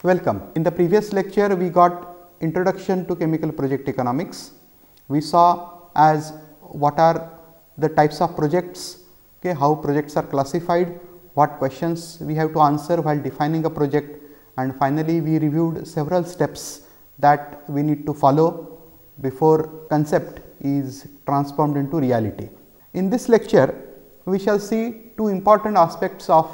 Welcome. In the previous lecture, we got introduction to chemical project economics. We saw as what are the types of projects, okay, how projects are classified, what questions we have to answer while defining a project, and finally, we reviewed several steps that we need to follow before concept is transformed into reality. In this lecture, we shall see two important aspects of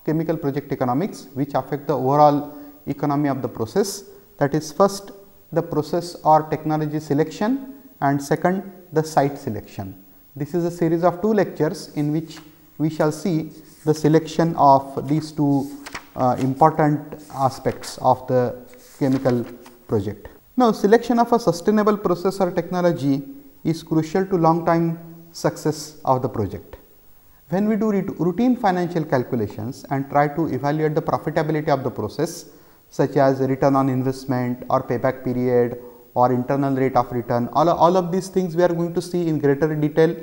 chemical project economics which affect the overall economy of the process, that is first the process or technology selection and second the site selection. This is a series of two lectures in which we shall see the selection of these two important aspects of the chemical project. Now, selection of a sustainable process or technology is crucial to long time success of the project. When we do routine financial calculations and try to evaluate the profitability of the process, such as return on investment or payback period or internal rate of return, all of these things we are going to see in greater detail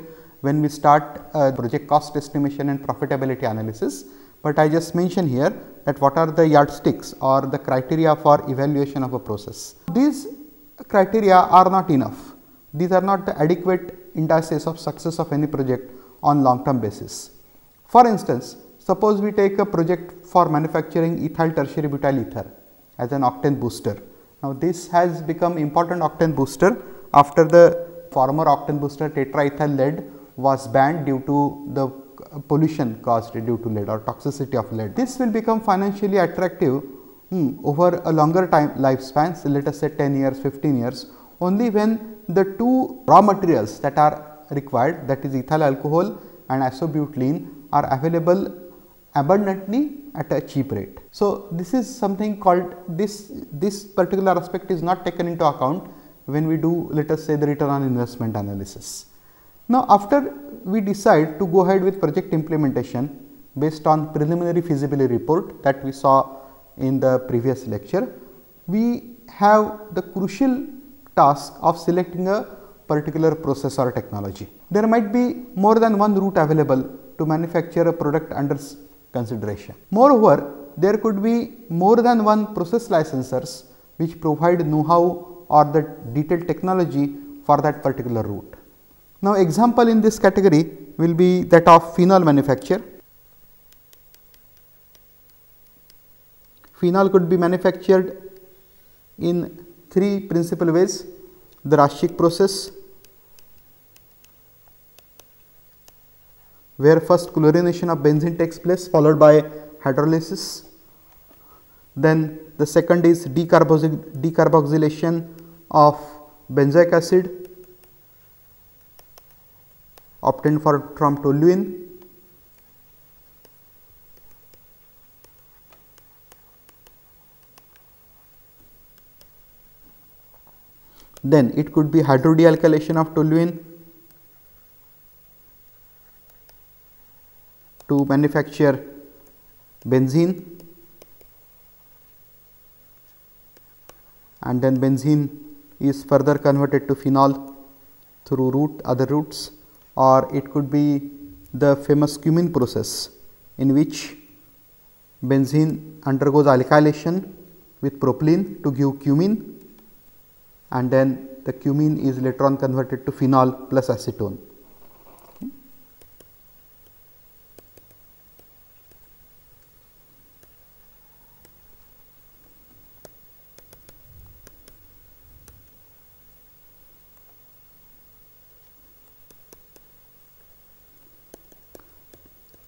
when we start project cost estimation and profitability analysis. But I just mention here that what are the yardsticks or the criteria for evaluation of a process. These criteria are not enough. These are not the adequate indices of success of any project on long term basis. For instance, suppose we take a project for manufacturing ethyl tertiary butyl ether as an octane booster. Now, this has become important octane booster after the former octane booster tetraethyl lead was banned due to the pollution caused due to lead or toxicity of lead. This will become financially attractive over a longer time lifespan, so let us say 10 years, 15 years, only when the two raw materials that are required, that is ethyl alcohol and isobutylene, are available abundantly at a cheap rate. So, this is something called this particular aspect is not taken into account when we do, let us say, the return on investment analysis. Now, after we decide to go ahead with project implementation based on preliminary feasibility report that we saw in the previous lecture, we have the crucial task of selecting a particular process or technology. There might be more than one route available to manufacture a product under consideration. Moreover, there could be more than one process licensors which provide know-how or the detailed technology for that particular route. Now, example in this category will be that of phenol manufacture. Phenol could be manufactured in three principal ways: the Raschig process, where first chlorination of benzene takes place followed by hydrolysis. Then the second is decarboxylation of benzoic acid obtained from toluene. Then it could be hydrodealkylation of toluene to manufacture benzene, and then benzene is further converted to phenol through other routes, or it could be the famous cumene process in which benzene undergoes alkylation with propylene to give cumene, and then the cumene is later on converted to phenol plus acetone.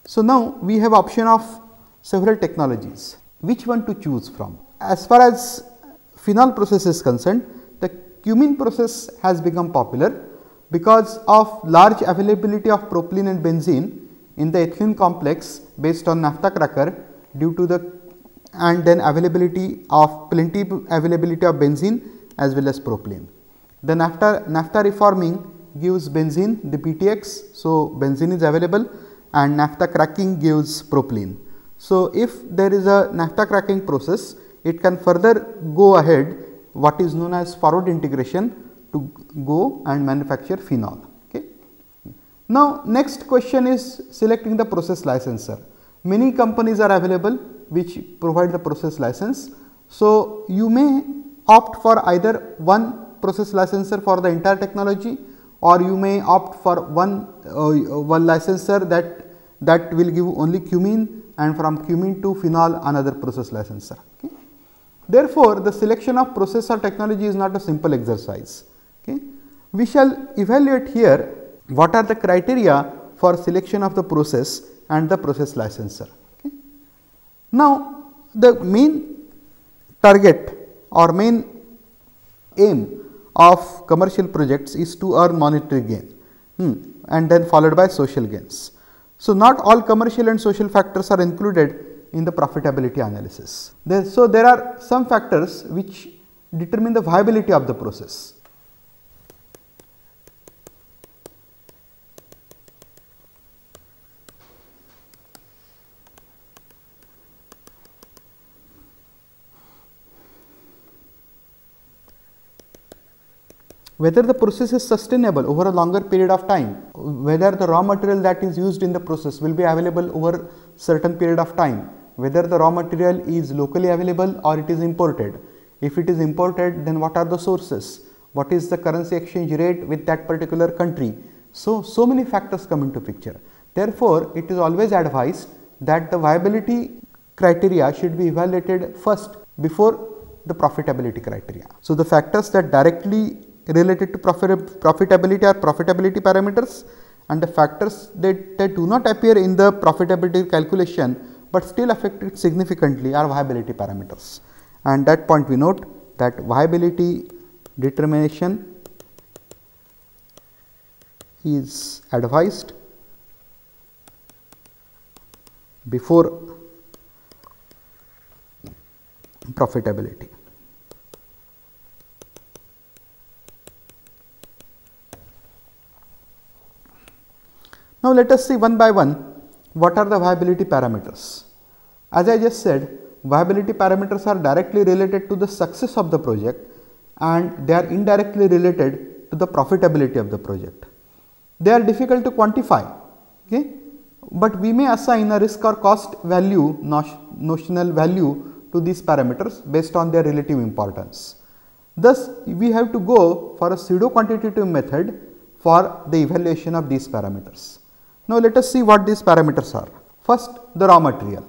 So, now we have option of several technologies, which one to choose from. As far as phenol process is concerned, the cumene process has become popular because of large availability of propylene and benzene in the ethylene complex based on naphtha cracker due to the and then plenty availability of benzene as well as propylene. The naphtha reforming gives benzene the PTX, so benzene is available, and naphtha cracking gives propylene. So, if there is a naphtha cracking process, it can further go ahead what is known as forward integration to go and manufacture phenol. Okay. Now, next question is selecting the process licensor. Many companies are available which provide the process license. So, you may opt for either one process licensor for the entire technology, or you may opt for one licensor that will give only cumene, and from cumene to phenol another process licensor. Okay. Therefore, the selection of process or technology is not a simple exercise. Okay. We shall evaluate here what are the criteria for selection of the process and the process licensor. Okay. Now, the main target or main aim of commercial projects is to earn monetary gain and then followed by social gains. So, not all commercial and social factors are included in the profitability analysis. So, there are some factors which determine the viability of the process. Whether the process is sustainable over a longer period of time, whether the raw material that is used in the process will be available over certain period of time, whether the raw material is locally available or it is imported. If it is imported, then what are the sources? What is the currency exchange rate with that particular country? So many factors come into picture. Therefore, it is always advised that the viability criteria should be evaluated first before the profitability criteria. So, the factors that directly related to profitability are profitability parameters, and the factors that do not appear in the profitability calculation, but still affect it significantly are viability parameters. And that point we note that viability determination is advised before profitability. Now, let us see one by one what are the viability parameters. As I just said, viability parameters are directly related to the success of the project and they are indirectly related to the profitability of the project. They are difficult to quantify, okay? But we may assign a risk or cost value, notional value to these parameters based on their relative importance. Thus, we have to go for a pseudo quantitative method for the evaluation of these parameters. Now, let us see what these parameters are. First, the raw material.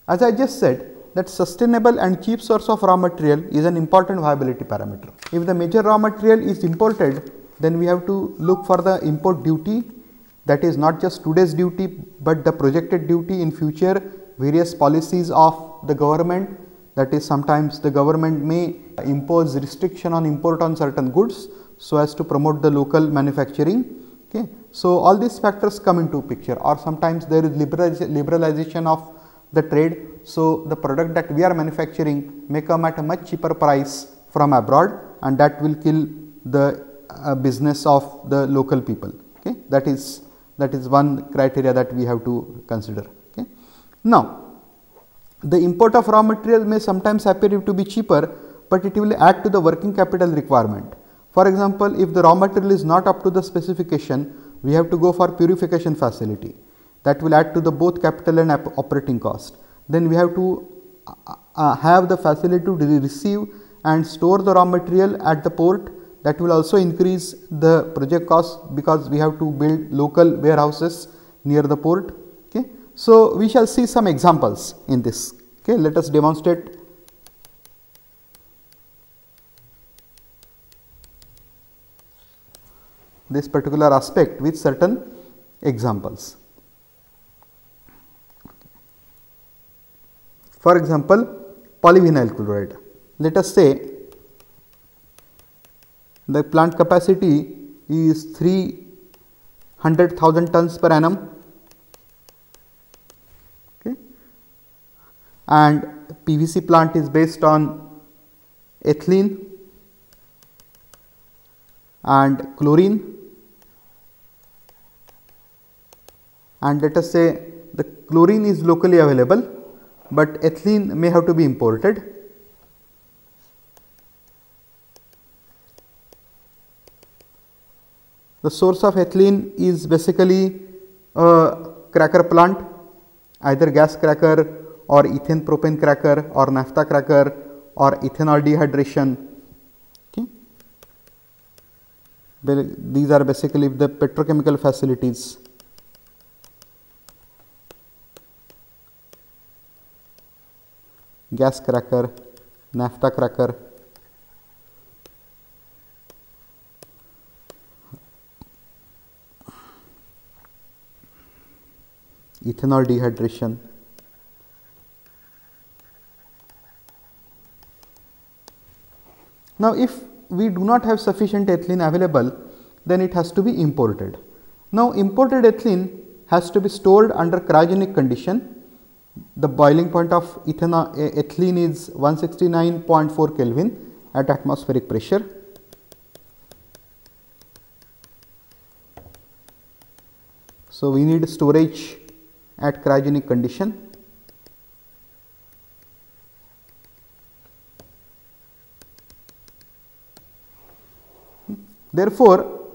As I just said, that sustainable and cheap source of raw material is an important viability parameter. If the major raw material is imported, then we have to look for the import duty, that is not just today's duty, but the projected duty in future, various policies of the government, that is sometimes the government may impose restriction on import on certain goods, so as to promote the local manufacturing. Okay. So, all these factors come into picture, or sometimes there is liberalization of the trade. So, the product that we are manufacturing may come at a much cheaper price from abroad, and that will kill the business of the local people. Okay. That is one criteria that we have to consider. Okay. Now, the import of raw material may sometimes appear to be cheaper, but it will add to the working capital requirement. For example, if the raw material is not up to the specification, we have to go for purification facility, that will add to the both capital and operating cost. Then we have to have the facility to receive and store the raw material at the port, that will also increase the project cost because we have to build local warehouses near the port. Okay. So, we shall see some examples in this. Okay. Let us demonstrate. This particular aspect with certain examples. For example, polyvinyl chloride. Let us say the plant capacity is 300,000 tons per annum, okay, and PVC plant is based on ethylene and chlorine, and let us say the chlorine is locally available, but ethylene may have to be imported. The source of ethylene is basically a cracker plant, either gas cracker or ethane propane cracker or naphtha cracker or ethanol dehydration. Okay. These are basically the petrochemical facilities. Gas cracker, naphtha cracker, ethanol dehydration. Now, if we do not have sufficient ethylene available, then it has to be imported. Now, imported ethylene has to be stored under cryogenic condition. The boiling point of ethylene is 169.4 Kelvin at atmospheric pressure. So, we need storage at cryogenic condition. Therefore,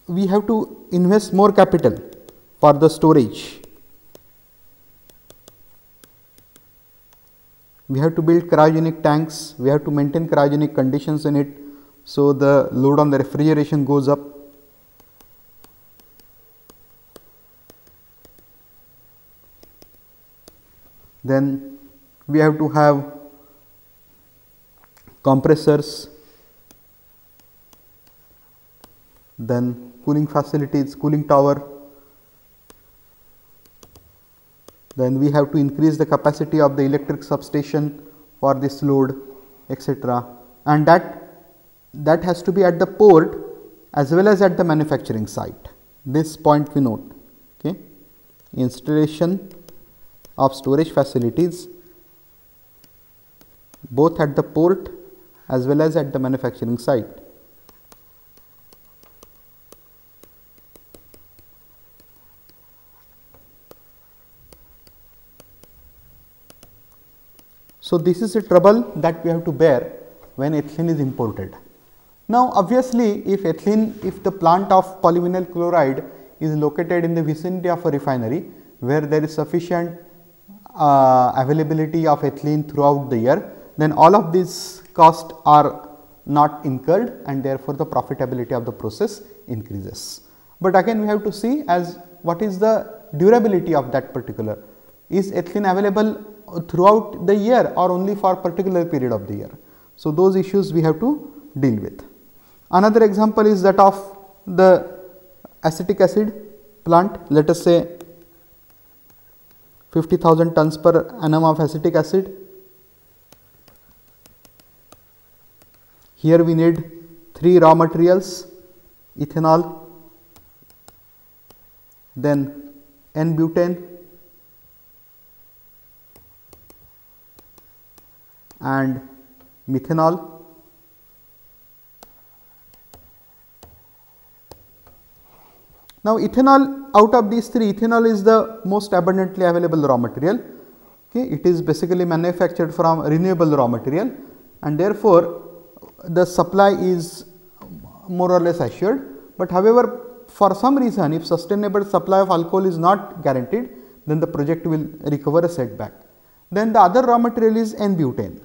we have to invest more capital for the storage. We have to build cryogenic tanks, we have to maintain cryogenic conditions in it, so the load on the refrigeration goes up. Then we have to have compressors, then cooling facilities, cooling tower. Then we have to increase the capacity of the electric substation for this load, etc. And that has to be at the port as well as at the manufacturing site. This point we note. Okay. Installation of storage facilities both at the port as well as at the manufacturing site. So, this is a trouble that we have to bear when ethylene is imported. Now, obviously, if the plant of polyvinyl chloride is located in the vicinity of a refinery where there is sufficient availability of ethylene throughout the year, then all of these costs are not incurred and therefore, the profitability of the process increases. But again we have to see as what is the durability of that particular. Is ethylene available throughout the year or only for particular period of the year? So, those issues we have to deal with. Another example is that of the acetic acid plant. Let us say 50,000 tons per annum of acetic acid. Here we need 3 raw materials, ethanol, then N-butane and methanol. Now, ethanol, out of these 3, ethanol is the most abundantly available raw material. Okay. It is basically manufactured from renewable raw material and therefore, the supply is more or less assured. But however, for some reason if sustainable supply of alcohol is not guaranteed, then the project will recover a setback. Then the other raw material is N-butane.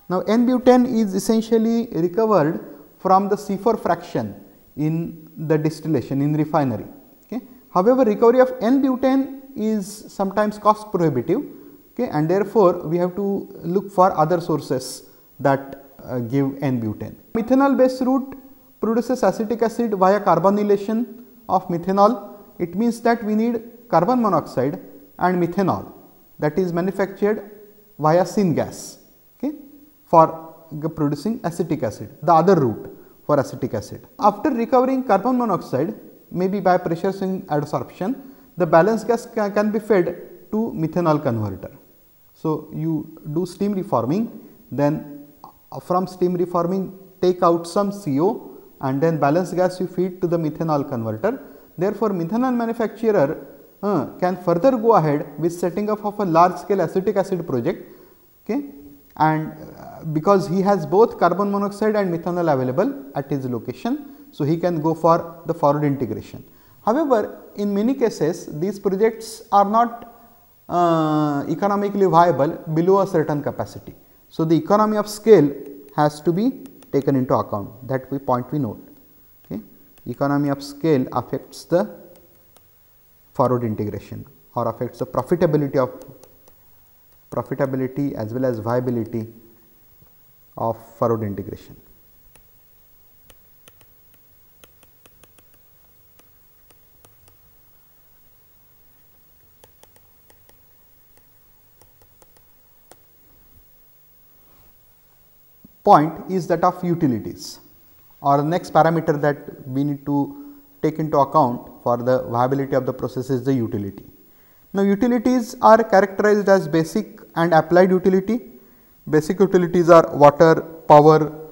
Now, N-butane is essentially recovered from the C4 fraction in the distillation in refinery. Okay. However, recovery of N-butane is sometimes cost prohibitive, okay, and therefore, we have to look for other sources that give N-butane. Methanol based route produces acetic acid via carbonylation of methanol. It means that we need carbon monoxide and methanol that is manufactured via syngas, okay, for producing acetic acid, the other route for acetic acid. After recovering carbon monoxide, maybe by pressure swing adsorption, the balance gas can be fed to methanol converter. So, you do steam reforming, then from steam reforming take out some CO and then balance gas you feed to the methanol converter. Therefore, methanol manufacturer can further go ahead with setting up of a large scale acetic acid project, okay, and because he has both carbon monoxide and methanol available at his location. So, he can go for the forward integration. However, in many cases these projects are not economically viable below a certain capacity. So, the economy of scale has to be taken into account, that point we note. Okay. Economy of scale affects the forward integration or affects the profitability as well as viability of forward integration. Point is that of utilities, or the next parameter that we need to take into account for the viability of the process is the utility. Now, utilities are characterized as basic and applied utility. Basic utilities are water, power,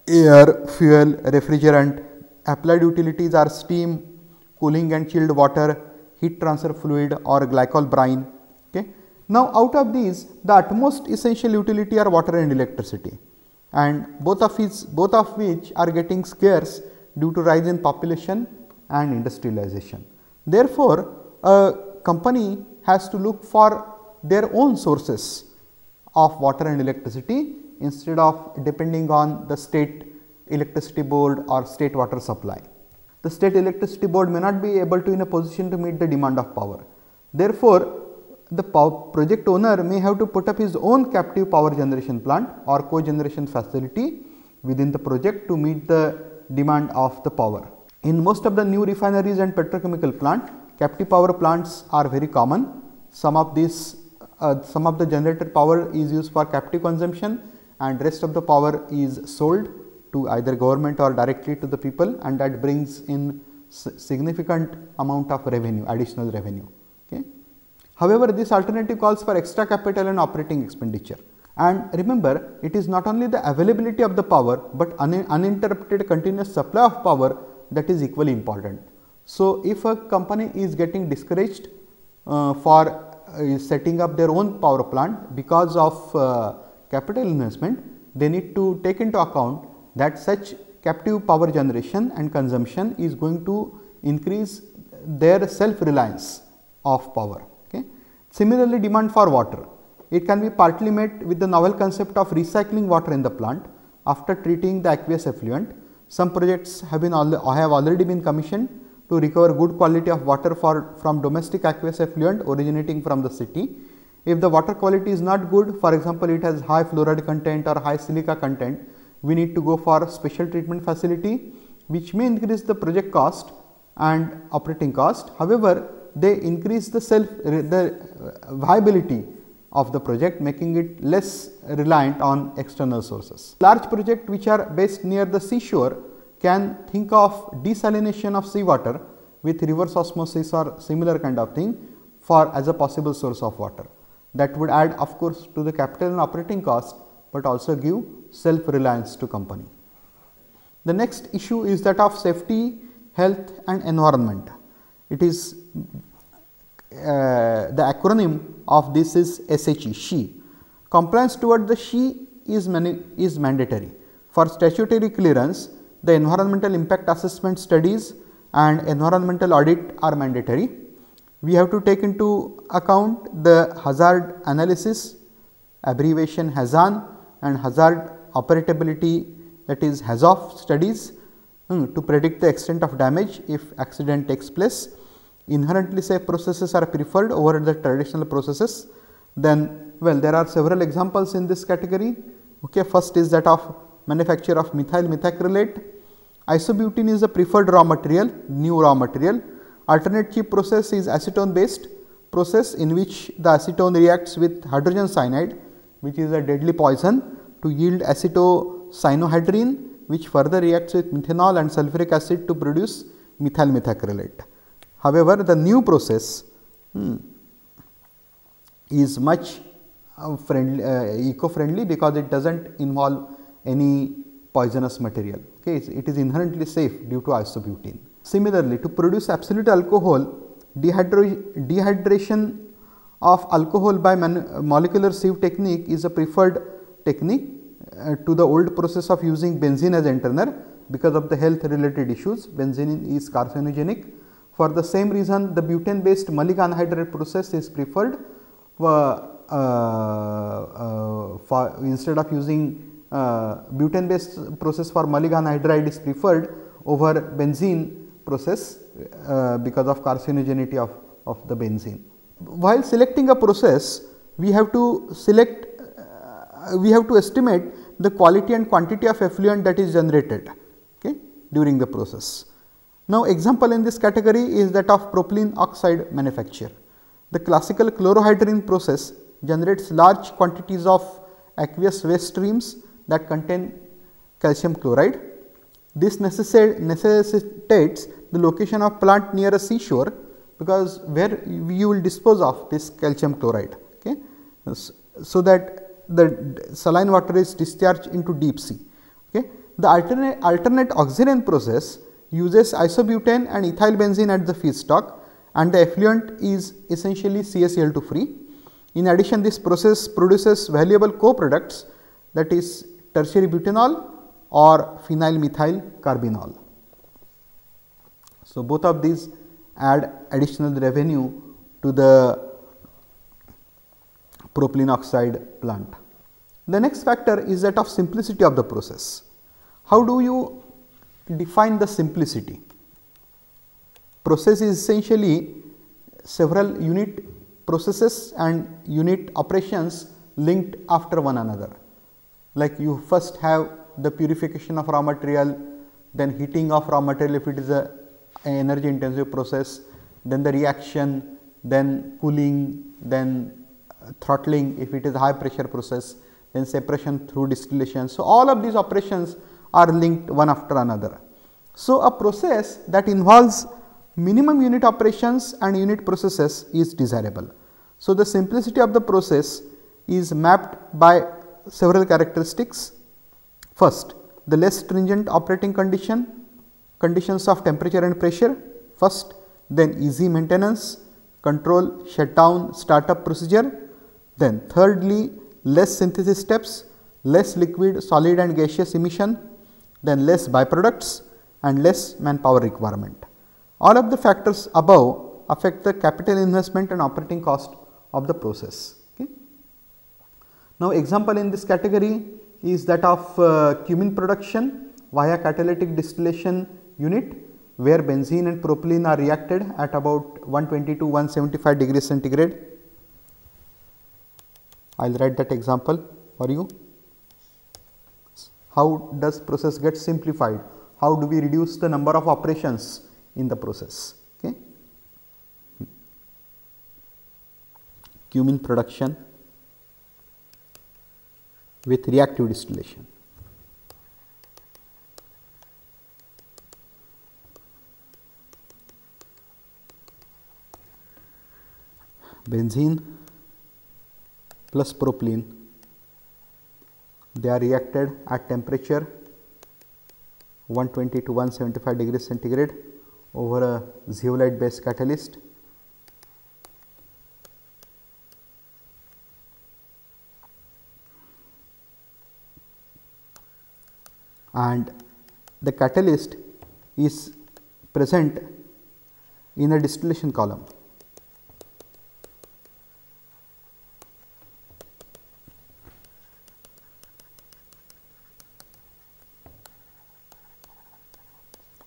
air, fuel, refrigerant. Applied utilities are steam, cooling and chilled water, heat transfer fluid or glycol brine. Okay. Now, out of these, the utmost essential utility are water and electricity, and both of which are getting scarce due to rise in population and industrialization. Therefore, a company has to look for their own sources of water and electricity instead of depending on the state electricity board or state water supply. The state electricity board may not be able to in a position to meet the demand of power. Therefore, the project owner may have to put up his own captive power generation plant or cogeneration facility within the project to meet the demand of the power. In most of the new refineries and petrochemical plant, captive power plants are very common. Some of the generated power is used for captive consumption and rest of the power is sold to either government or directly to the people, and that brings in significant amount of revenue, additional revenue. Okay. However, this alternative calls for extra capital and operating expenditure. And remember, it is not only the availability of the power, but uninterrupted continuous supply of power that is equally important. So, if a company is getting discouraged for setting up their own power plant because of capital investment, they need to take into account that such captive power generation and consumption is going to increase their self-reliance of power. Okay. Similarly, demand for water. It can be partly met with the novel concept of recycling water in the plant after treating the aqueous effluent. Some projects have already been commissioned to recover good quality of water from domestic aqueous effluent originating from the city. If the water quality is not good, for example, it has high fluoride content or high silica content, we need to go for special treatment facility, which may increase the project cost and operating cost. However, they increase the viability of the project, making it less reliant on external sources. Large projects which are based near the seashore can think of desalination of seawater with reverse osmosis or similar kind of thing as a possible source of water. That would add, of course, to the capital and operating cost, but also give self-reliance to company. The next issue is that of safety, health and environment. It is the acronym of this is SHE. Compliance toward the SHE is mandatory. For statutory clearance, the environmental impact assessment studies and environmental audit are mandatory. We have to take into account the hazard analysis, abbreviation HAZAN, and hazard operability, that is HAZOF studies to predict the extent of damage if accident takes place. Inherently safe processes are preferred over the traditional processes. Then, well, there are several examples in this category. Okay, first is that of manufacture of methyl methacrylate. Isobutene is the preferred raw material, new raw material. Alternate cheap process is acetone based process, in which the acetone reacts with hydrogen cyanide, which is a deadly poison, to yield acetocyanohydrine, which further reacts with methanol and sulfuric acid to produce methyl methacrylate. However, the new process is much eco-friendly because it does not involve any poisonous material. Okay, it is inherently safe due to isobutene. Similarly, to produce absolute alcohol, dehydration of alcohol by molecular sieve technique is a preferred technique to the old process of using benzene as internal because of the health related issues. Benzene is carcinogenic. For the same reason, the butane based malic anhydride process is preferred instead of using butane based process for Mulligan anhydride is preferred over benzene process because of carcinogenity of the benzene. While selecting a process, we have to select, we have to estimate the quality and quantity of effluent that is generated, okay, during the process. Now, example in this category is that of propylene oxide manufacture. The classical chlorohydrin process generates large quantities of aqueous waste streams that contain calcium chloride. This necessitates the location of plant near a seashore, because where you will dispose of this calcium chloride, okay, so that the saline water is discharged into deep sea. Okay. The alternate oxygen process uses isobutane and ethyl benzene at the feedstock, and the effluent is essentially CaCl2 free. In addition, this process produces valuable co-products, that is tertiary butanol or phenyl methyl carbinol. So, both of these add additional revenue to the propylene oxide plant. The next factor is that of simplicity of the process. How do you define the simplicity? Process is essentially several unit processes and unit operations linked after one another. Like you first have the purification of raw material, then heating of raw material if it is a energy intensive process, then the reaction, then cooling, then throttling if it is a high pressure process, then separation through distillation. So, all of these operations are linked one after another. So, a process that involves minimum unit operations and unit processes is desirable. So, the simplicity of the process is mapped by several characteristics. First, the less stringent operating conditions of temperature and pressure first, then easy maintenance, control, shutdown, startup procedure, then thirdly, less synthesis steps, less liquid, solid and gaseous emission, then less byproducts and less manpower requirement. All of the factors above affect the capital investment and operating cost of the process. Okay. Now, example in this category is that of cumin production via catalytic distillation unit, where benzene and propylene are reacted at about 120 to 175 degrees centigrade. I will write that example for you. How does process get simplified? How do we reduce the number of operations in the process? Okay. Cumin production with reactive distillation. Benzene plus propylene, they are reacted at temperature 120 to 175 degrees centigrade over a zeolite based catalyst. And the catalyst is present in a distillation column.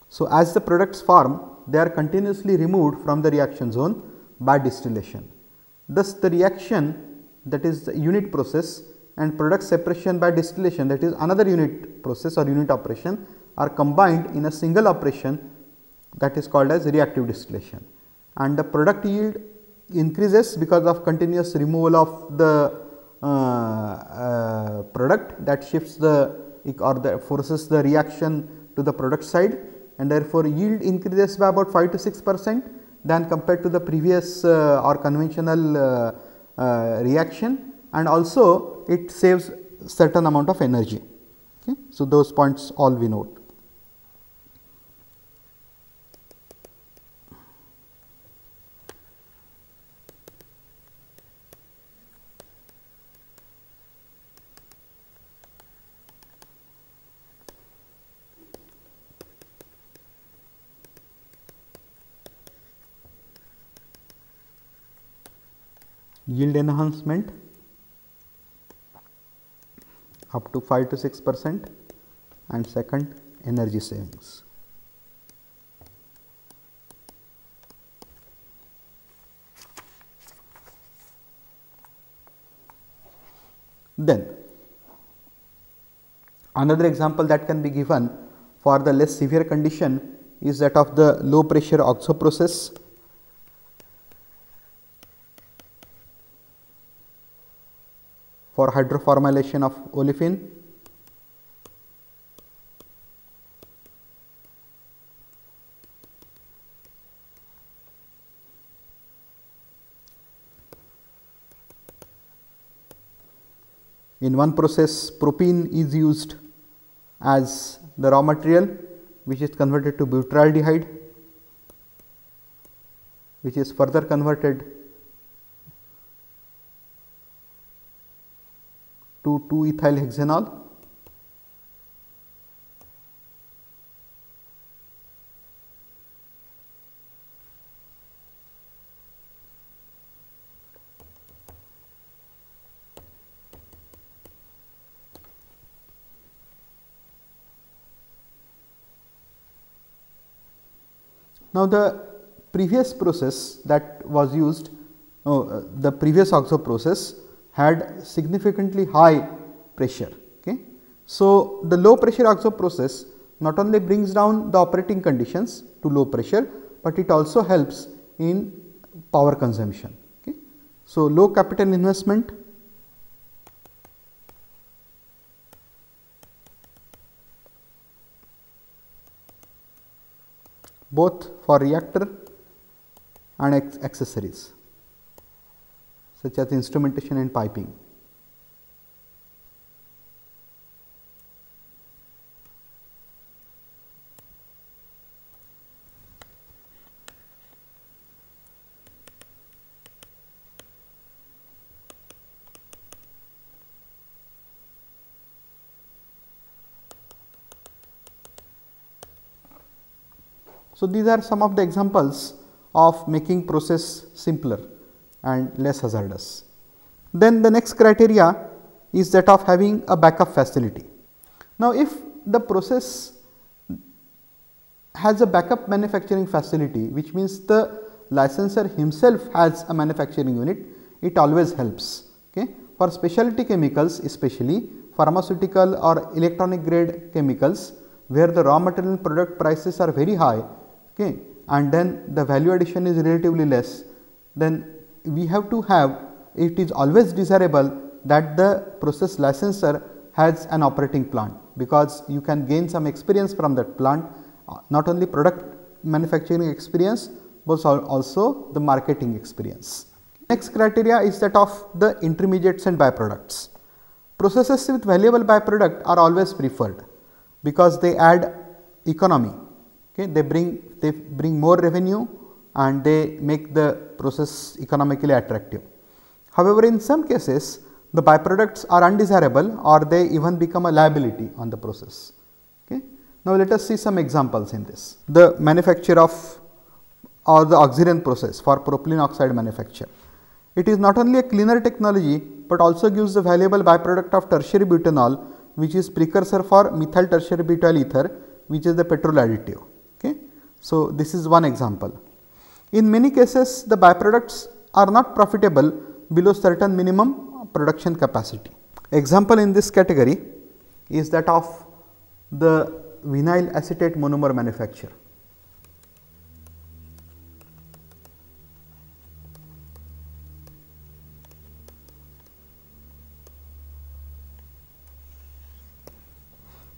So, as the products form, they are continuously removed from the reaction zone by distillation. Thus, the reaction, that is the unit process, and product separation by distillation, that is another unit process or unit operation, are combined in a single operation, that is called as reactive distillation. And the product yield increases because of continuous removal of the product, that shifts the or the forces the reaction to the product side, and therefore, yield increases by about 5 to 6% than compared to the previous or conventional reaction, and also it saves certain amount of energy. Okay. So, those points all we note. Yield enhancement up to 5 to 6%, and second energy savings. Then another example that can be given for the less severe condition is that of the low pressure oxo process. For hydroformylation of olefin. In one process, propene is used as the raw material, which is converted to butyraldehyde, which is further converted to 2-ethyl hexanol. Now, the previous process that was used, the previous oxo process had significantly high pressure. Okay. So, the low pressure oxo process not only brings down the operating conditions to low pressure, but it also helps in power consumption. Okay. So, low capital investment, both for reactor and accessories such as instrumentation and piping. So, these are some of the examples of making process simpler and less hazardous. Then the next criteria is that of having a backup facility. Now, if the process has a backup manufacturing facility, which means the licensor himself has a manufacturing unit, it always helps. Okay. For specialty chemicals, especially pharmaceutical or electronic grade chemicals, where the raw material product prices are very high, okay, and then the value addition is relatively less, then we have to have, it is always desirable that the process licensor has an operating plant, because you can gain some experience from that plant, not only product manufacturing experience, but also the marketing experience. Next criteria is that of the intermediates and byproducts. Processes with valuable byproduct are always preferred, because they add economy. Okay, they bring more revenue and they make the process economically attractive. However, in some cases the byproducts are undesirable or they even become a liability on the process. Okay. Now, let us see some examples in this. The manufacture of or the auxiliary process for propylene oxide manufacture. It is not only a cleaner technology, but also gives the valuable byproduct of tertiary butanol, which is precursor for methyl tertiary butyl ether, which is the petrol additive. Okay. So, this is one example. In many cases, the byproducts are not profitable below certain minimum production capacity. Example in this category is that of the vinyl acetate monomer manufacture.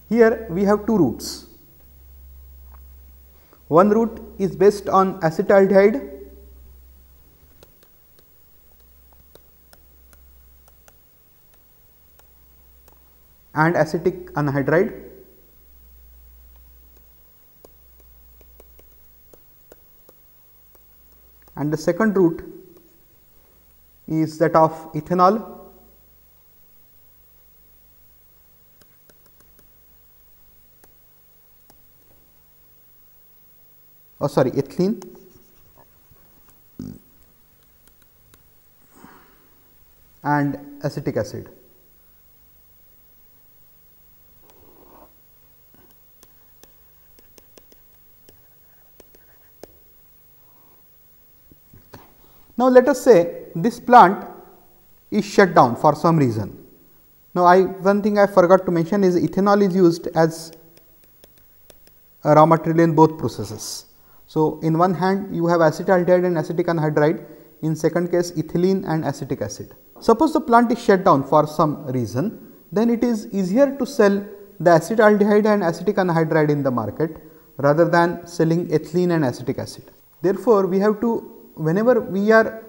Here we have two routes. One route is based on acetaldehyde and acetic anhydride, and the second route is that of ethanol ethylene and acetic acid. Now, let us say this plant is shut down for some reason. Now, one thing I forgot to mention is ethanol is used as a raw material in both processes. So, in one hand you have acetaldehyde and acetic anhydride, in second case ethylene and acetic acid. Suppose the plant is shut down for some reason, then it is easier to sell the acetaldehyde and acetic anhydride in the market rather than selling ethylene and acetic acid. Therefore, we have to, whenever we are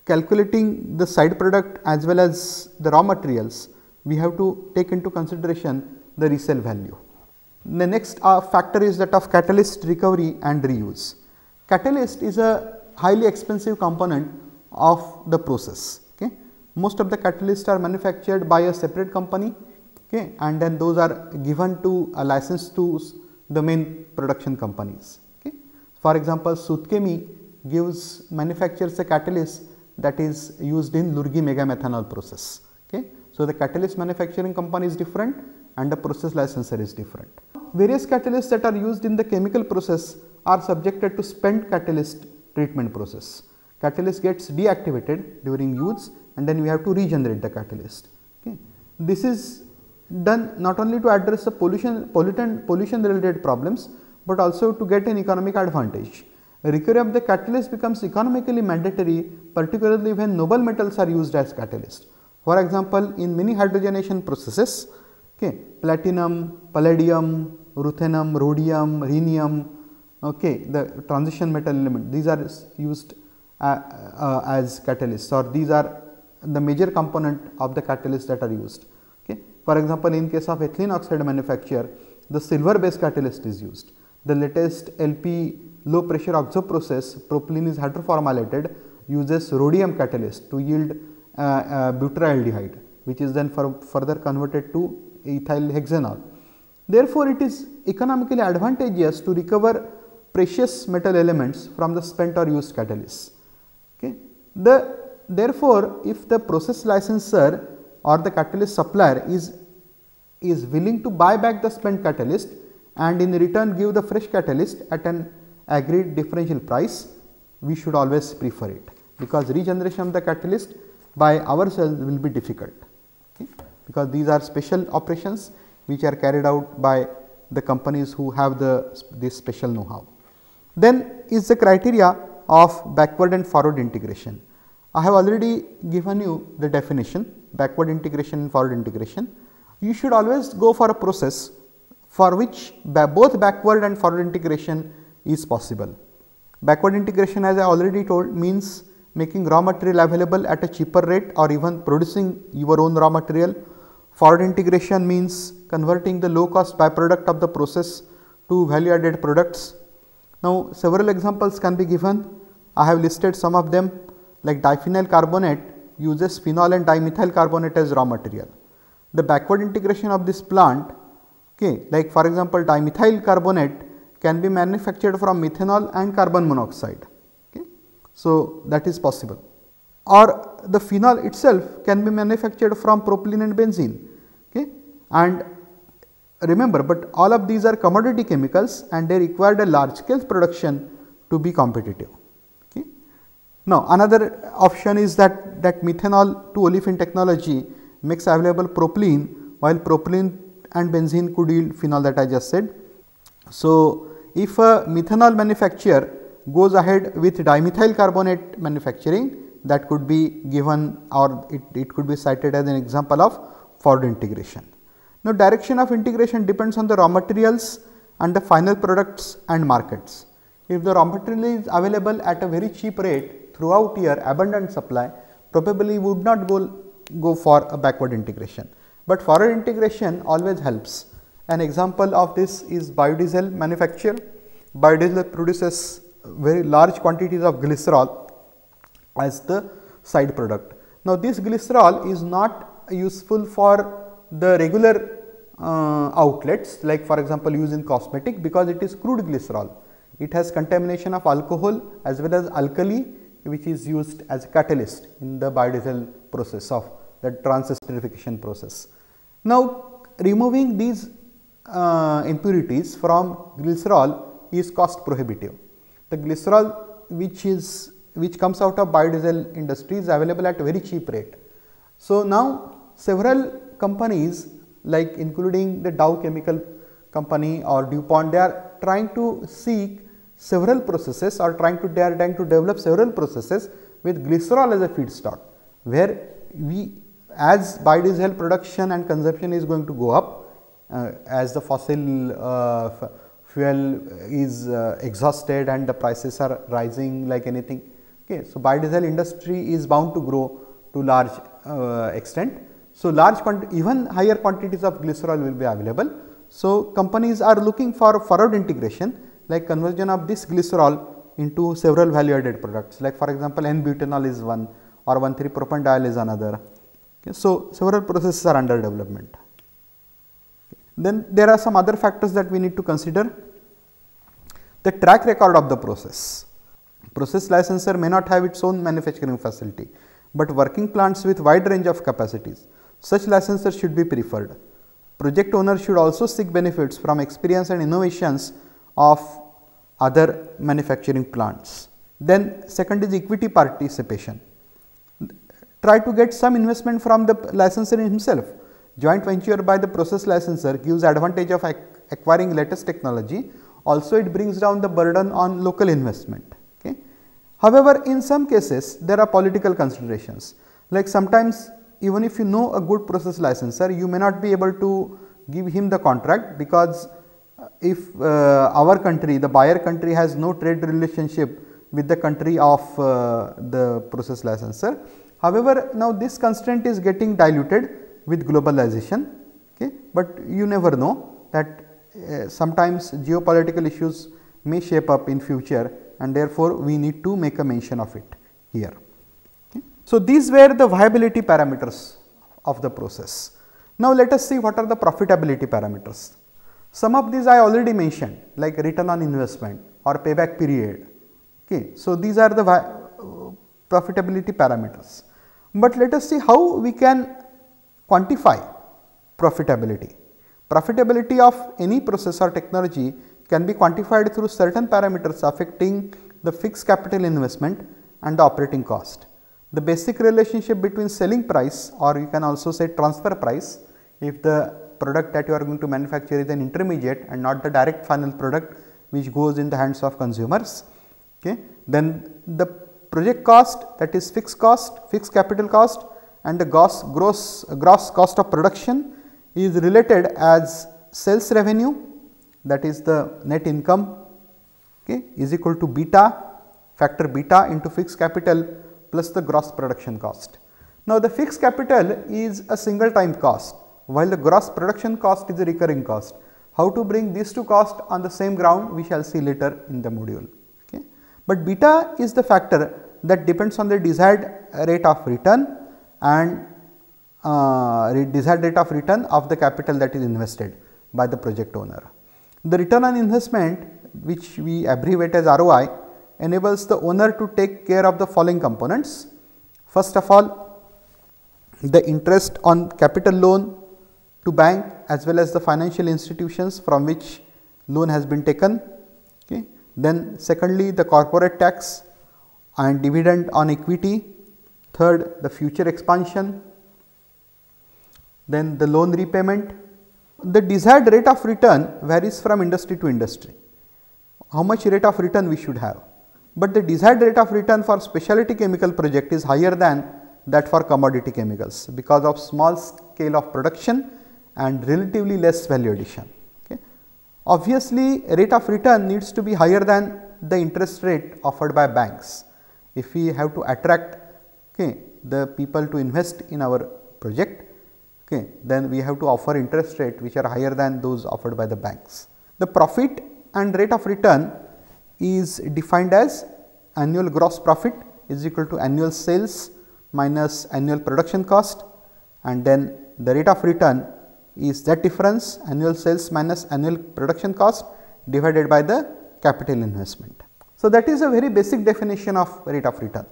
calculating the side product as well as the raw materials, we have to take into consideration the resale value. The next factor is that of catalyst recovery and reuse. Catalyst is a highly expensive component of the process. Okay. Most of the catalysts are manufactured by a separate company, okay, and then those are given to a license to the main production companies. Okay. For example, Sutkemi manufactures a catalyst that is used in Lurgi megamethanol process. Okay. So, the catalyst manufacturing company is different and the process licensor is different. Various catalysts that are used in the chemical process are subjected to spent catalyst treatment process. Catalyst gets deactivated during use and then we have to regenerate the catalyst. Okay. This is done not only to address the pollution related problems, but also to get an economic advantage. Recovery of the catalyst becomes economically mandatory, particularly when noble metals are used as catalyst. For example, in many hydrogenation processes, okay, platinum, palladium, ruthenium, rhodium, rhenium, okay, the transition metal element, these are used as catalysts, or these are the major component of the catalysts that are used. Okay. For example, in case of ethylene oxide manufacture, the silver based catalyst is used. The latest LP low pressure oxo process, propylene is hydroformylated, uses rhodium catalyst to yield butyraldehyde, which is then further converted to ethyl hexanol. Therefore, it is economically advantageous to recover precious metal elements from the spent or used catalysts. Okay. Therefore, if the process licensor or the catalyst supplier is willing to buy back the spent catalyst and in return give the fresh catalyst at an agreed differential price, we should always prefer it, because regeneration of the catalyst by ourselves will be difficult. Okay. Because these are special operations which are carried out by the companies who have this special know-how. Then is the criteria of backward and forward integration. I have already given you the definition, backward integration and forward integration. You should always go for a process for which both backward and forward integration is possible. Backward integration, as I already told, means making raw material available at a cheaper rate or even producing your own raw material. Forward integration means converting the low cost byproduct of the process to value added products. Now, several examples can be given. I have listed some of them, like diphenyl carbonate uses phenol and dimethyl carbonate as raw material. The backward integration of this plant, okay, like for example, dimethyl carbonate can be manufactured from methanol and carbon monoxide. Okay. So, that is possible. Or the phenol itself can be manufactured from propylene and benzene. Okay. And remember, but all of these are commodity chemicals and they required a large scale production to be competitive. Okay. Now, another option is that methanol to olefin technology makes available propylene, while propylene and benzene could yield phenol, that I just said. So, if a methanol manufacturer goes ahead with dimethyl carbonate manufacturing, that could be given, or it could be cited as an example of forward integration. Now, direction of integration depends on the raw materials and the final products and markets. If the raw material is available at a very cheap rate throughout year, abundant supply, probably would not go for a backward integration, but forward integration always helps. An example of this is biodiesel manufacture. Biodiesel produces very large quantities of glycerol as the side product. Now, this glycerol is not useful for the regular outlets, like for example used in cosmetic, because it is crude glycerol. It has contamination of alcohol as well as alkali, which is used as a catalyst in the biodiesel process of the transesterification process. Now, removing these impurities from glycerol is cost prohibitive. The glycerol which is which comes out of biodiesel industry is available at very cheap rate. So now several companies like including the Dow Chemical Company or DuPont, they are trying to seek several processes or they are trying to develop several processes with glycerol as a feedstock, where as biodiesel production and consumption is going to go up as the fossil fuel is exhausted and the prices are rising like anything. Okay. So, biodiesel industry is bound to grow to large extent. So, even higher quantities of glycerol will be available. So, companies are looking for forward integration like conversion of this glycerol into several value added products, like for example, N-butanol is one or 1,3-propanediol is another. Okay. So, several processes are under development. Then there are some other factors that we need to consider. The track record of the process. Process licensor may not have its own manufacturing facility, but working plants with wide range of capacities. Such licensors should be preferred. Project owners should also seek benefits from experience and innovations of other manufacturing plants. Then second is equity participation. Try to get some investment from the licensor himself. Joint venture by the process licensor gives advantage of acquiring latest technology. Also, it brings down the burden on local investment. Okay. However, in some cases there are political considerations, like sometimes even if you know a good process licensor, you may not be able to give him the contract, because if our country, the buyer country, has no trade relationship with the country of the process licensor. However, now this constraint is getting diluted with globalization, okay, but you never know that sometimes geopolitical issues may shape up in future, and therefore, we need to make a mention of it here. Okay. So, these were the viability parameters of the process. Now, let us see what are the profitability parameters. Some of these I already mentioned, like return on investment or payback period. Okay. So, these are the profitability parameters, but let us see how we can quantify profitability. Profitability of any process or technology can be quantified through certain parameters affecting the fixed capital investment and the operating cost. The basic relationship between selling price, or you can also say transfer price, if the product that you are going to manufacture is an intermediate and not the direct final product which goes in the hands of consumers. Okay. Then the project cost, that is fixed cost, fixed capital cost, and the gross cost of production is related as sales revenue, that is the net income, okay, is equal to beta, factor beta into fixed capital plus the gross production cost. Now, the fixed capital is a single time cost, while the gross production cost is a recurring cost. How to bring these two costs on the same ground, we shall see later in the module. Okay. But beta is the factor that depends on the desired rate of return and desired rate of return of the capital that is invested by the project owner. The return on investment, which we abbreviate as ROI, enables the owner to take care of the following components. First of all, the interest on capital loan to bank as well as the financial institutions from which loan has been taken. Okay. Then secondly, the corporate tax and dividend on equity. Third, the future expansion. Then the loan repayment. The desired rate of return varies from industry to industry, how much rate of return we should have, but the desired rate of return for specialty chemical project is higher than that for commodity chemicals because of small scale of production and relatively less value addition. Okay. Obviously, rate of return needs to be higher than the interest rate offered by banks. If we have to attract the people to invest in our project, then we have to offer interest rate which are higher than those offered by the banks. The profit and rate of return is defined as annual gross profit is equal to annual sales minus annual production cost, and then the rate of return is that difference, annual sales minus annual production cost divided by the capital investment. So, that is a very basic definition of rate of return.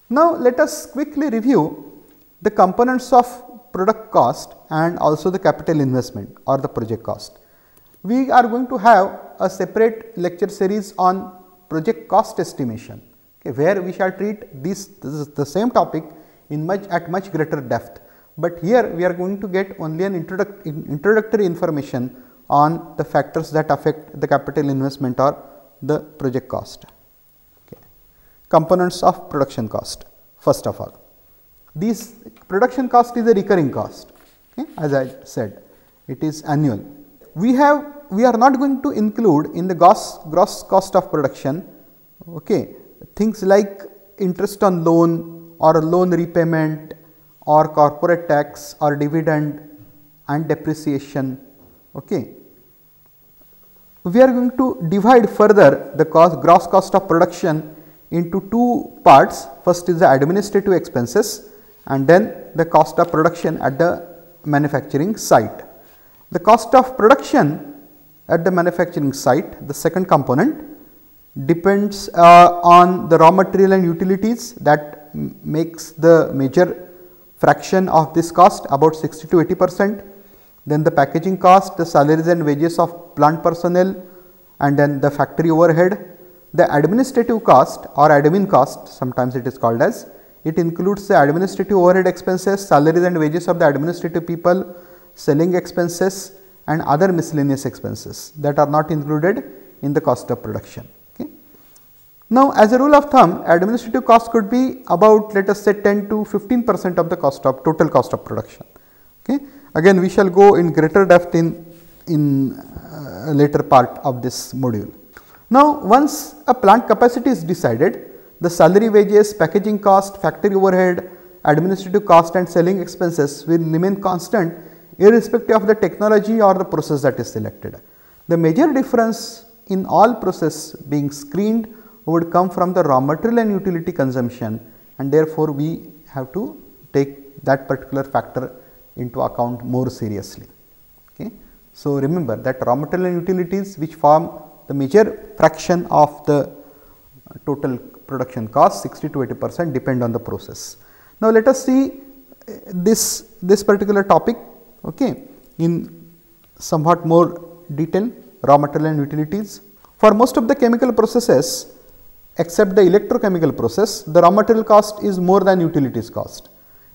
Now, let us quickly review the components of product cost and also the capital investment or the project cost. We are going to have a separate lecture series on project cost estimation okay, where we shall treat this is the same topic in at much greater depth, but here we are going to get only an introductory information on the factors that affect the capital investment or the project cost. Okay. Components of production cost. First of all, this production cost is a recurring cost, okay, as I said, it is annual. We are not going to include in the gross cost of production, okay, things like interest on loan or loan repayment or corporate tax or dividend and depreciation. Okay. We are going to divide further the gross cost of production into two parts. First is the administrative expenses and then the cost of production at the manufacturing site. The cost of production at the manufacturing site, the second component, depends on the raw material and utilities that makes the major fraction of this cost, about 60 to 80%. Then the packaging cost, the salaries and wages of plant personnel, and then the factory overhead. The administrative cost or admin cost, sometimes it is called as, it includes the administrative overhead expenses, salaries and wages of the administrative people, selling expenses and other miscellaneous expenses that are not included in the cost of production. Okay. Now, as a rule of thumb, administrative cost could be about, let us say, 10 to 15% of the cost of total cost of production. Okay. Again, we shall go in greater depth in a later part of this module. Now, once a plant capacity is decided, the salary, wages, packaging cost, factory overhead, administrative cost and selling expenses will remain constant irrespective of the technology or the process that is selected. The major difference in all process being screened would come from the raw material and utility consumption, and therefore, we have to take that particular factor into account more seriously. Okay. So, remember that raw material and utilities, which form the major fraction of the total production cost, 60 to 80%, depend on the process. Now, let us see this particular topic, okay, in somewhat more detail. Raw material and utilities. For most of the chemical processes except the electrochemical process, the raw material cost is more than utilities cost.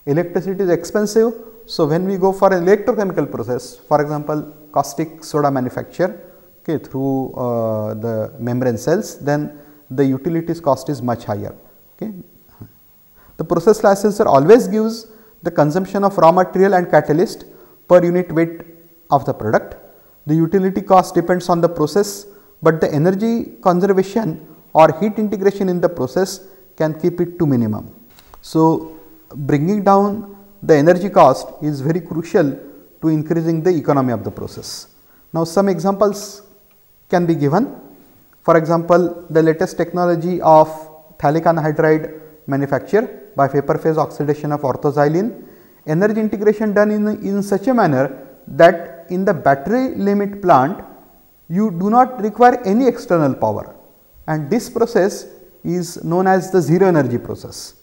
Electricity is expensive. So, when we go for an electrochemical process, for example, caustic soda manufacture, okay, through the membrane cells, then the utilities cost is much higher. Okay. The process licensor always gives the consumption of raw material and catalyst per unit weight of the product. The utility cost depends on the process, but the energy conservation or heat integration in the process can keep it to minimum. So, bringing down the energy cost is very crucial to increasing the economy of the process. Now, some examples can be given. For example, the latest technology of phthalic anhydride manufacture by vapor phase oxidation of orthoxylene, energy integration done in such a manner that in the battery limit plant you do not require any external power, and this process is known as the zero energy process.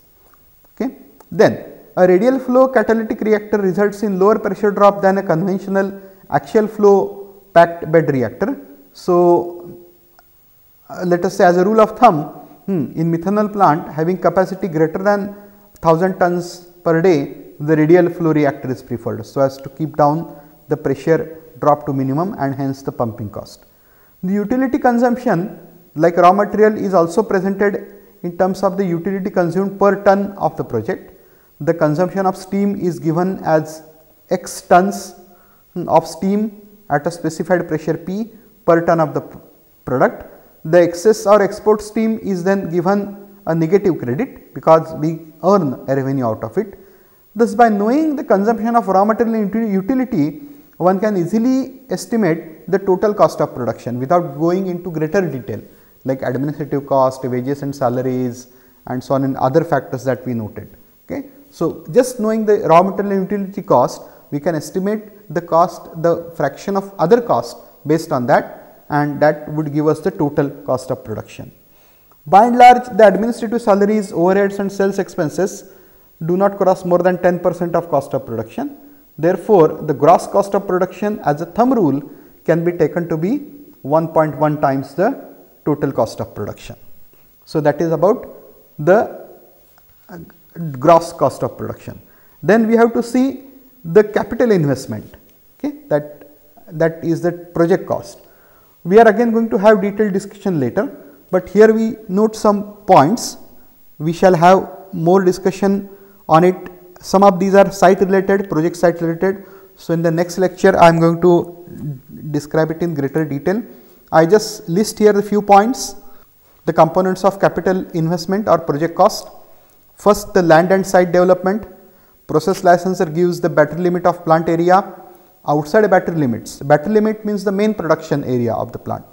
Okay. Then a radial flow catalytic reactor results in lower pressure drop than a conventional axial flow packed bed reactor. So, let us say as a rule of thumb, in methanol plant having capacity greater than 1000 tons per day, the radial flow reactor is preferred, so as to keep down the pressure drop to minimum and hence the pumping cost. The utility consumption like raw material is also presented in terms of the utility consumed per ton of the project. The consumption of steam is given as X tons of steam at a specified pressure P per ton of the product. The excess or export steam is then given a negative credit because we earn a revenue out of it. Thus, by knowing the consumption of raw material and utility, one can easily estimate the total cost of production without going into greater detail like administrative cost, wages and salaries and so on and other factors that we noted. Okay. So, just knowing the raw material and utility cost, we can estimate the cost, the fraction of other cost based on that, and that would give us the total cost of production. By and large, the administrative salaries, overheads and sales expenses do not cross more than 10% of cost of production. Therefore, the gross cost of production as a thumb rule can be taken to be 1.1 times the total cost of production. So, that is about the gross cost of production. Then we have to see the capital investment, okay, that is the project cost. We are again going to have detailed discussion later, but here we note some points. We shall have more discussion on it. Some of these are site related, project site related. So, in the next lecture I am going to describe it in greater detail. I just list here a few points. The components of capital investment or project cost. First, the land and site development. Process licensor gives the battery limit of plant area. Outside battery limits, battery limit means the main production area of the plant.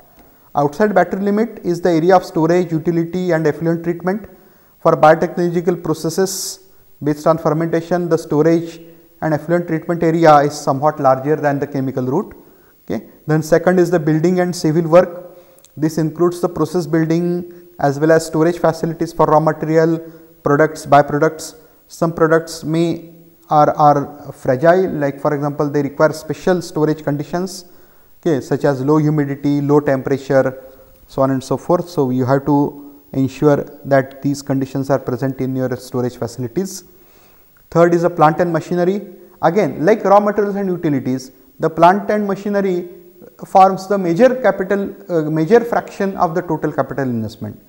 Outside battery limit is the area of storage, utility and effluent treatment. For biotechnological processes based on fermentation, the storage and effluent treatment area is somewhat larger than the chemical route. Okay. Then second is the building and civil work. This includes the process building as well as storage facilities for raw material, products, byproducts. Some products are fragile, like for example, they require special storage conditions, okay, such as low humidity, low temperature, so on and so forth. So, you have to ensure that these conditions are present in your storage facilities. Third is the plant and machinery. Again, like raw materials and utilities, the plant and machinery forms the major major fraction of the total capital investment.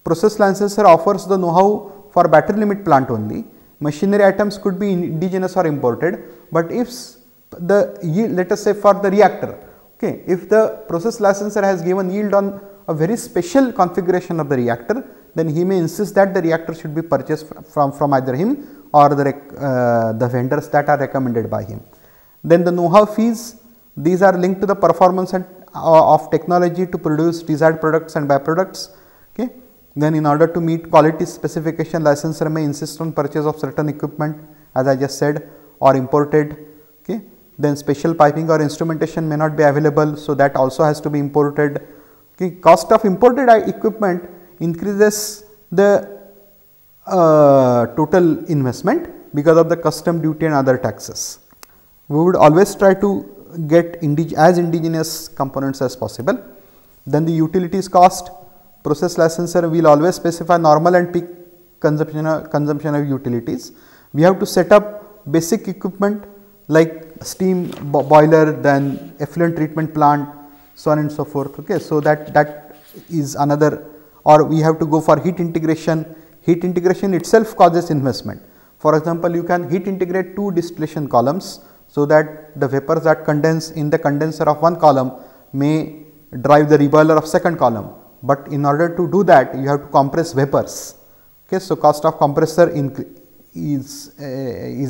Process licensor offers the know-how for battery limit plant only. Machinery items could be indigenous or imported, but if the yield, let us say for the reactor, okay, if the process licensor has given yield on a very special configuration of the reactor, then he may insist that the reactor should be purchased from either him or the vendors that are recommended by him. Then the know-how fees, these are linked to the performance of technology to produce desired products and byproducts. Okay. Then in order to meet quality specification, licensor may insist on purchase of certain equipment, as I just said, or imported. Okay. Then special piping or instrumentation may not be available, so that also has to be imported. Okay. Cost of imported equipment increases the total investment because of the custom duty and other taxes. We would always try to get as indigenous components as possible. Then the utilities cost. Process licensor will always specify normal and peak consumption of utilities. We have to set up basic equipment like steam boiler, then effluent treatment plant, so on and so forth. Okay. So, that is another, or we have to go for heat integration. Heat integration itself causes investment. For example, you can heat integrate 2 distillation columns, so that the vapors that condense in the condenser of one column may drive the reboiler of second column. But in order to do that, you have to compress vapors. Okay. So, cost of compressor is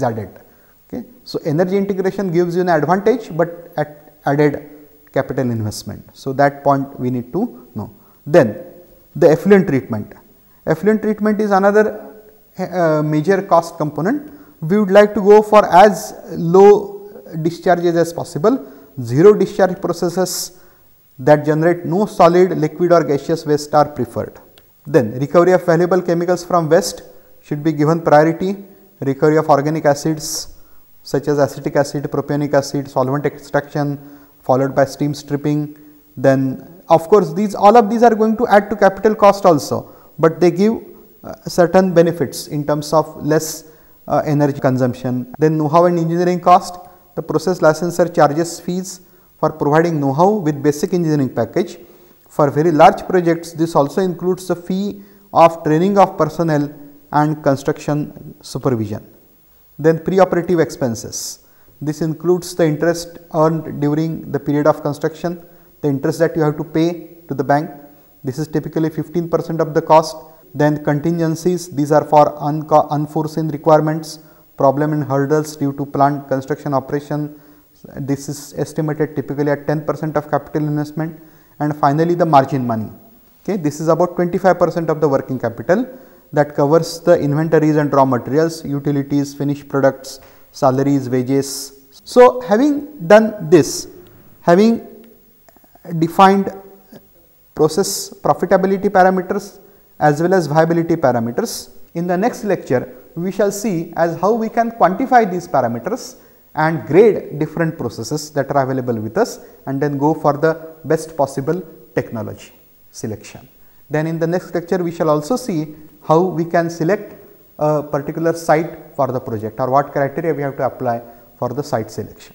added. Okay. So, energy integration gives you an advantage, but at added capital investment. So, that point we need to know. Then the effluent treatment. Effluent treatment is another major cost component. We would like to go for as low discharges as possible. Zero discharge processes that generate no solid, liquid or gaseous waste are preferred. Then recovery of valuable chemicals from waste should be given priority. Recovery of organic acids such as acetic acid, propionic acid, solvent extraction followed by steam stripping. Then of course, all of these are going to add to capital cost also, but they give certain benefits in terms of less energy consumption. Then know-how and engineering cost. The process licensor charges fees for providing know-how with basic engineering package. For very large projects, this also includes the fee of training of personnel and construction supervision. Then pre-operative expenses. This includes the interest earned during the period of construction, the interest that you have to pay to the bank. This is typically 15% of the cost. Then contingencies, these are for unforeseen requirements, problem and hurdles due to plant construction operation. This is estimated typically at 10% of capital investment. And finally, the margin money. Okay, this is about 25% of the working capital that covers the inventories and raw materials, utilities, finished products, salaries, wages. So, having done this, having defined process profitability parameters as well as viability parameters, in the next lecture we shall see as how we can quantify these parameters and grade different processes that are available with us, and then go for the best possible technology selection. Then in the next lecture we shall also see how we can select a particular site for the project or what criteria we have to apply for the site selection.